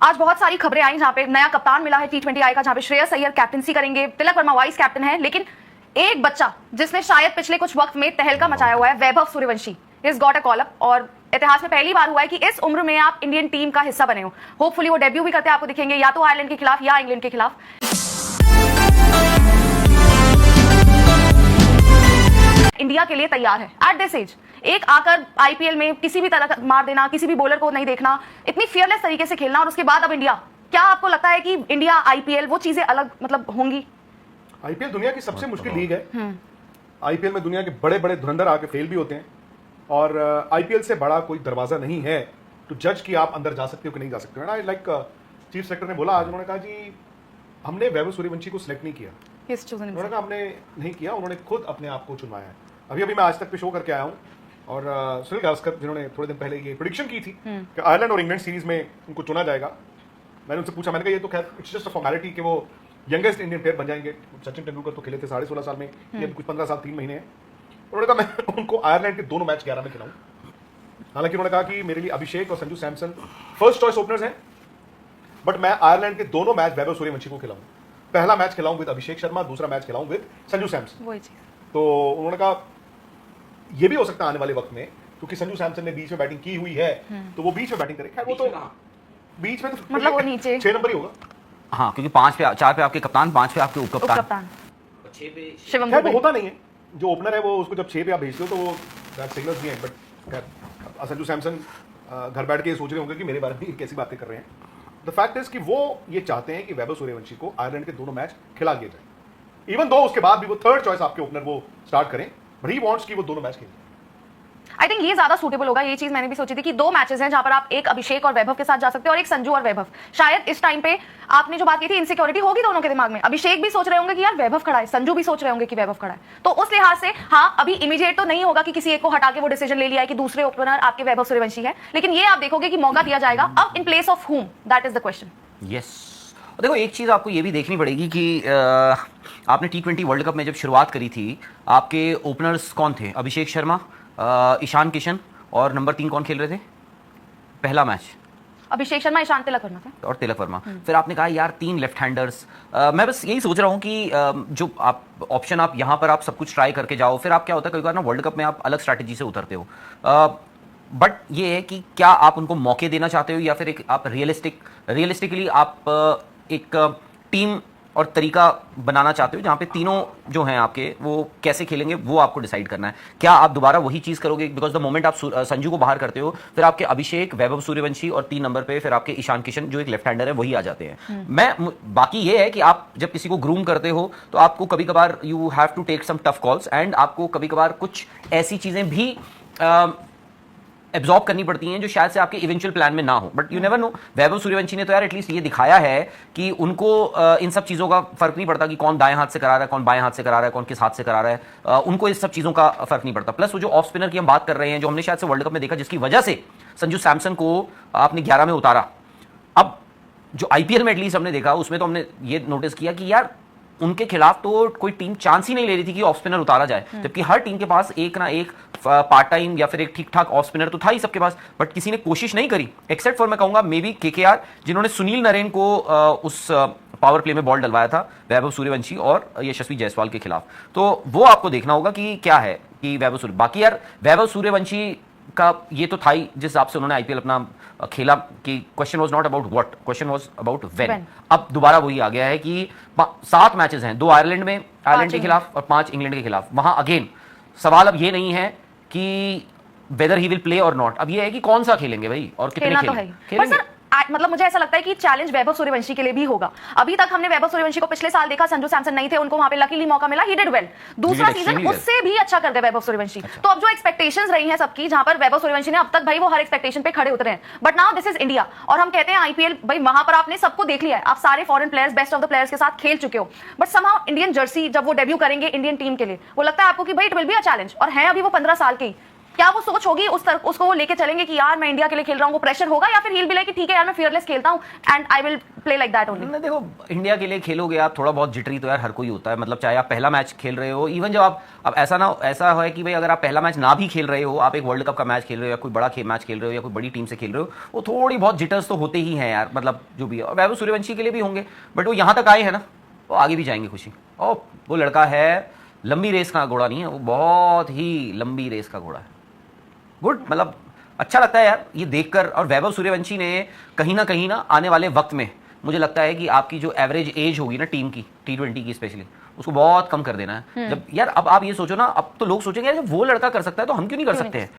आज बहुत सारी खबरें आई जहां पे नया कप्तान मिला है T20I का, जहां पे श्रेयस अय्यर कैप्टनसी करेंगे, तिलक वर्मा वाइस कैप्टन है, लेकिन एक बच्चा जिसने शायद पिछले कुछ वक्त में तहलका मचाया हुआ है, Vaibhav Suryavanshi, is got a call up. और इतिहास में पहली बार हुआ है कि इस उम्र में आप इंडियन टीम का हिस्सा बने हो। होपफुली वो डेब्यू भी करते आपको दिखेंगे, या तो आयरलैंड के खिलाफ या इंग्लैंड के खिलाफ। इंडिया के लिए तैयार है एट दिस एज। एक आकर आईपीएल में किसी भी तरह का मार देना, किसी भी बॉलर को नहीं देखना, इतनी फियरलेस तरीके से खेलना, और उसके बाद अब इंडिया, क्या आपको लगता है कि इंडिया आईपीएल वो चीजें अलग मतलब होंगी? आईपीएल दुनिया की सबसे मुश्किल लीग है। आईपीएल में दुनिया के बड़े बड़े धुरंधर आके फेल भी होते हैं, और आईपीएल से बड़ा कोई दरवाजा नहीं है टू जज कि आप अंदर जा सकते हो कि नहीं जा सकते हो। ना लाइक चीफ सेक्रेटरी ने बोला आज, उन्होंने कहा जी हमने वैभव सूर्यवंशी को सिलेक्ट नहीं किया। उन्होंने कहा हमने नहीं किया, उन्होंने खुद अपने आप को चुनवाया है। अभी मैं आज तक पे शो करके आया हूँ, और सुनील गावस्कर जिन्होंने थोड़े दिन पहले ये प्रेडिक्शन की थी कि आयरलैंड और इंग्लैंड सीरीज में उनको चुना जाएगा, मैंने उनसे पूछा, मैंने कहा ये तो खैर इट्स जस्ट अ फॉर्मेलिटी कि वो यंगेस्ट इंडियन प्लेयर बन जाएंगे। सचिन तेंदुलकर तो खेले थे 16.5 साल में, ये कुछ 15 साल 3 महीने हैं। उन्होंने कहा मैं उनको आयरलैंड के दोनों मैच 11 में खिलाऊं। हालांकि उन्होंने कहा कि मेरे लिए अभिषेक और Sanju Samson first choice openers हैं, बट मैं आयरलैंड के दोनों मैच वैभव सूर्यवंशी को खिलाऊं। पहला मैच खिलाऊं विद अभिषेक शर्मा, दूसरा मैच खिलाऊं विद संजू सैमसन। तो उन्होंने कहा ये भी हो सकता है आने वाले वक्त में, क्योंकि संजू सैमसन ने बीच में बैटिंग की हुई है, तो वो बीच में बैटिंग करे। वो तो बीच में तो मतलब वो नीचे 6 नंबर ही होगा। हाँ, क्योंकि 5 पे 4 पे आपके कप्तान, 5 पे आपके उप कप्तान, 6 पे शिवम दुबे। वो होता नहीं है, जो ओपनर है वो उसको जब 6 पे आप भेजते हो तो वो सिग्नल्स भी हैं। बट संजू सैमसन घर बैठ के सोच रहे होंगे कि मेरे बारे में कैसी बातें कर रहे हैं। द फैक्ट इज कि वो ये चाहते हैं कि वैभव सूर्यवंशी को आयरलैंड के दोनों मैच खिला दिए जाए, इवन दो उसके बाद भी वो थर्ड चॉइस आपके ओपनर वो स्टार्ट करें, बट ही वांट्स कि वो दोनों मैच खेलें। आई थिंक ये ज्यादा सूटेबल होगा। ये चीज मैंने भी सोची थी कि 2 मैचेस हैं जहां पर आप एक अभिषेक और वैभव के साथ जा सकते हो, और एक संजू और वैभव। शायद इस टाइम पे आपने जो बात की थी, इनसिक्योरिटी होगी दोनों के दिमाग में। अभिषेक भी सोच रहे होंगे कि यार वैभव खड़ा है, संजू भी सोच रहे होंगे कि वैभव खड़ा है। तो उस लिहाज से हाँ, अभी इमीडिएट तो नहीं होगा कि किसी एक को हटा के वो डिसीजन ले लिया है कि दूसरे ओपनर आपके वैभव सूर्यवंशी है, लेकिन ये आप देखोगे कि मौका दिया जाएगा। अब इन प्लेस ऑफ हुम, that is the question. Yes, देखो एक चीज़ आपको ये भी देखनी पड़ेगी कि आपने T20 वर्ल्ड कप में जब शुरुआत करी थी, आपके ओपनर्स कौन थे? अभिषेक शर्मा, ईशान किशन, और नंबर 3 कौन खेल रहे थे पहला मैच? अभिषेक शर्मा, ईशान, तिलक वर्मा थे। और तिलक वर्मा। फिर आपने कहा यार 3 लेफ्ट हैंडर्स। मैं बस यही सोच रहा हूँ कि जो आप ऑप्शन आप यहाँ पर आप सब कुछ ट्राई करके जाओ, फिर आप क्या होता है कई बार ना वर्ल्ड कप में आप अलग स्ट्रैटेजी से उतरते हो। बट ये है कि क्या आप उनको मौके देना चाहते हो, या फिर एक आप रियलिस्टिकली आप एक टीम और तरीका बनाना चाहते हो जहाँ पे तीनों जो हैं आपके वो कैसे खेलेंगे वो आपको डिसाइड करना है। क्या आप दोबारा वही चीज़ करोगे? बिकॉज द मोमेंट आप संजू को बाहर करते हो, फिर आपके अभिषेक, वैभव सूर्यवंशी और 3 नंबर पे फिर आपके ईशान किशन जो एक लेफ्ट हैंडर है वही आ जाते हैं। बाकी ये है कि आप जब किसी को ग्रूम करते हो तो आपको कभी कभार you have to take some tough calls, and आपको कभी कभार कुछ ऐसी चीज़ें भी एब्जॉर्ब करनी पड़ती हैं जो शायद से आपके इवेंचुअल प्लान में ना हो। But you never know. Vaibhav Suryavanshi ने तो यार एटलीस्ट ये दिखाया है कि उनको इन सब चीज़ों का फर्क नहीं पड़ता कि कौन दाएं हाथ से करा रहा है, कौन बाएं हाथ से करा रहा है, कौन किस हाथ से करा रहा है। उनको इस सब चीज़ों का फर्क नहीं पड़ता। प्लस वो जो ऑफ स्पिनर की हम बात कर रहे हैं, जो हमने शायद से वर्ल्ड कप में देखा, जिसकी वजह से संजू सैमसन को आपने 11 में उतारा, अब जो आईपीएल में एटलीस्ट हमने देखा उसमें तो हमने ये नोटिस किया कि यार उनके खिलाफ तो कोई टीम चांस ही नहीं ले रही थी कि ऑफ स्पिनर उतारा जाए, जबकि हर टीम के पास एक ना एक पार्ट टाइम या फिर एक ठीक ठाक ऑफ स्पिनर तो था ही सबके पास, बट किसी ने कोशिश नहीं करी एक्सेप्ट फॉर मैं कहूंगा मे बी केकेआर, जिन्होंने सुनील नरेन को उस पावर प्ले में बॉल डलवाया था वैभव सूर्यवंशी और यशस्वी जायसवाल के खिलाफ। तो वो आपको देखना होगा कि क्या है कि बाकी यार वैभव सूर्यवंशी का ये तो था ही जिस हिसाब से उन्होंने आईपीएल अपना खेला कि question was not about what, question was about when. अब दोबारा वही आ गया है कि 7 मैचेस हैं, 2 आयरलैंड में, आयरलैंड के खिलाफ, और 5 इंग्लैंड के खिलाफ। वहां अगेन सवाल अब ये नहीं है कि वेदर ही विल प्ले और नॉट, अब ये है कि कौन सा खेलेंगे भाई और कितने खेलेंगे। मतलब मुझे ऐसा लगता है कि चैलेंज वैभव सूर्यवंशी के लिए भी होगा। अभी तक हमने वैभव सूर्यवंशी को पिछले साल देखा, संजू सैमसन नहीं थे, उनको वहां पे लकीली मौका मिला, ही डिड वेल। दूसरा सीजन उससे भी अच्छा कर गए वैभव सूर्यवंशी। तो अब जो एक्सपेक्टेशंस रही हैं सबकी, जहां पर वैभव सूर्यवंशी ने अब तक भाई वो हर एक्सपेक्टेशन पे खड़े उतरे हैं, but now this is India. और हम कहते हैं आईपीएल, भाई वहां पर आपने सबको देख लिया है, आप सारे foreign players, best of the players के साथ खेल चुके हो, बट समहाउ इंडियन जर्सी जब वो डेब्यू करेंगे इंडियन टीम के लिए, वो लगता है आपको कि भाई it will be a challenge. और है अभी वो 15 साल के, क्या वो सोच होगी उसको वो लेके चलेंगे कि यार मैं इंडिया के लिए खेल रहा हूँ, वो प्रेशर होगा, या फिर he'll be like कि ठीक है यार मैं fearless खेलता हूँ and I will play like that only? नहीं, देखो इंडिया के लिए खेलोगे आप, थोड़ा बहुत जिटरी तो यार हर कोई होता है, मतलब चाहे आप पहला मैच खेल रहे हो, इवन जब आप, अब ऐसा है कि भाई अगर आप पहला मैच ना भी खेल रहे हो, आप एक वर्ल्ड कप का मैच खेल रहे हो या कोई बड़ा मैच खेल रहे हो या कोई बड़ी टीम से खेल रहे हो, वो थोड़ी बहुत जिटर्स तो होते ही हैं यार, मतलब जो भी है। और वैभव सूर्यवंशी के लिए भी होंगे, बट वो यहाँ तक आए हैं ना, वो आगे भी जाएंगे खुशी। और वो लड़का है, लंबी रेस का घोड़ा नहीं है वो, बहुत ही लंबी रेस का घोड़ा है। गुड, मतलब अच्छा लगता है यार ये देखकर। और वैभव सूर्यवंशी ने कहीं ना आने वाले वक्त में मुझे लगता है कि आपकी जो एवरेज एज होगी ना टीम की, T20 की स्पेशली, उसको बहुत कम कर देना है। जब यार अब आप ये सोचो ना, अब तो लोग सोचेंगे यार जब वो लड़का कर सकता है तो हम क्यों नहीं कर सकते हैं।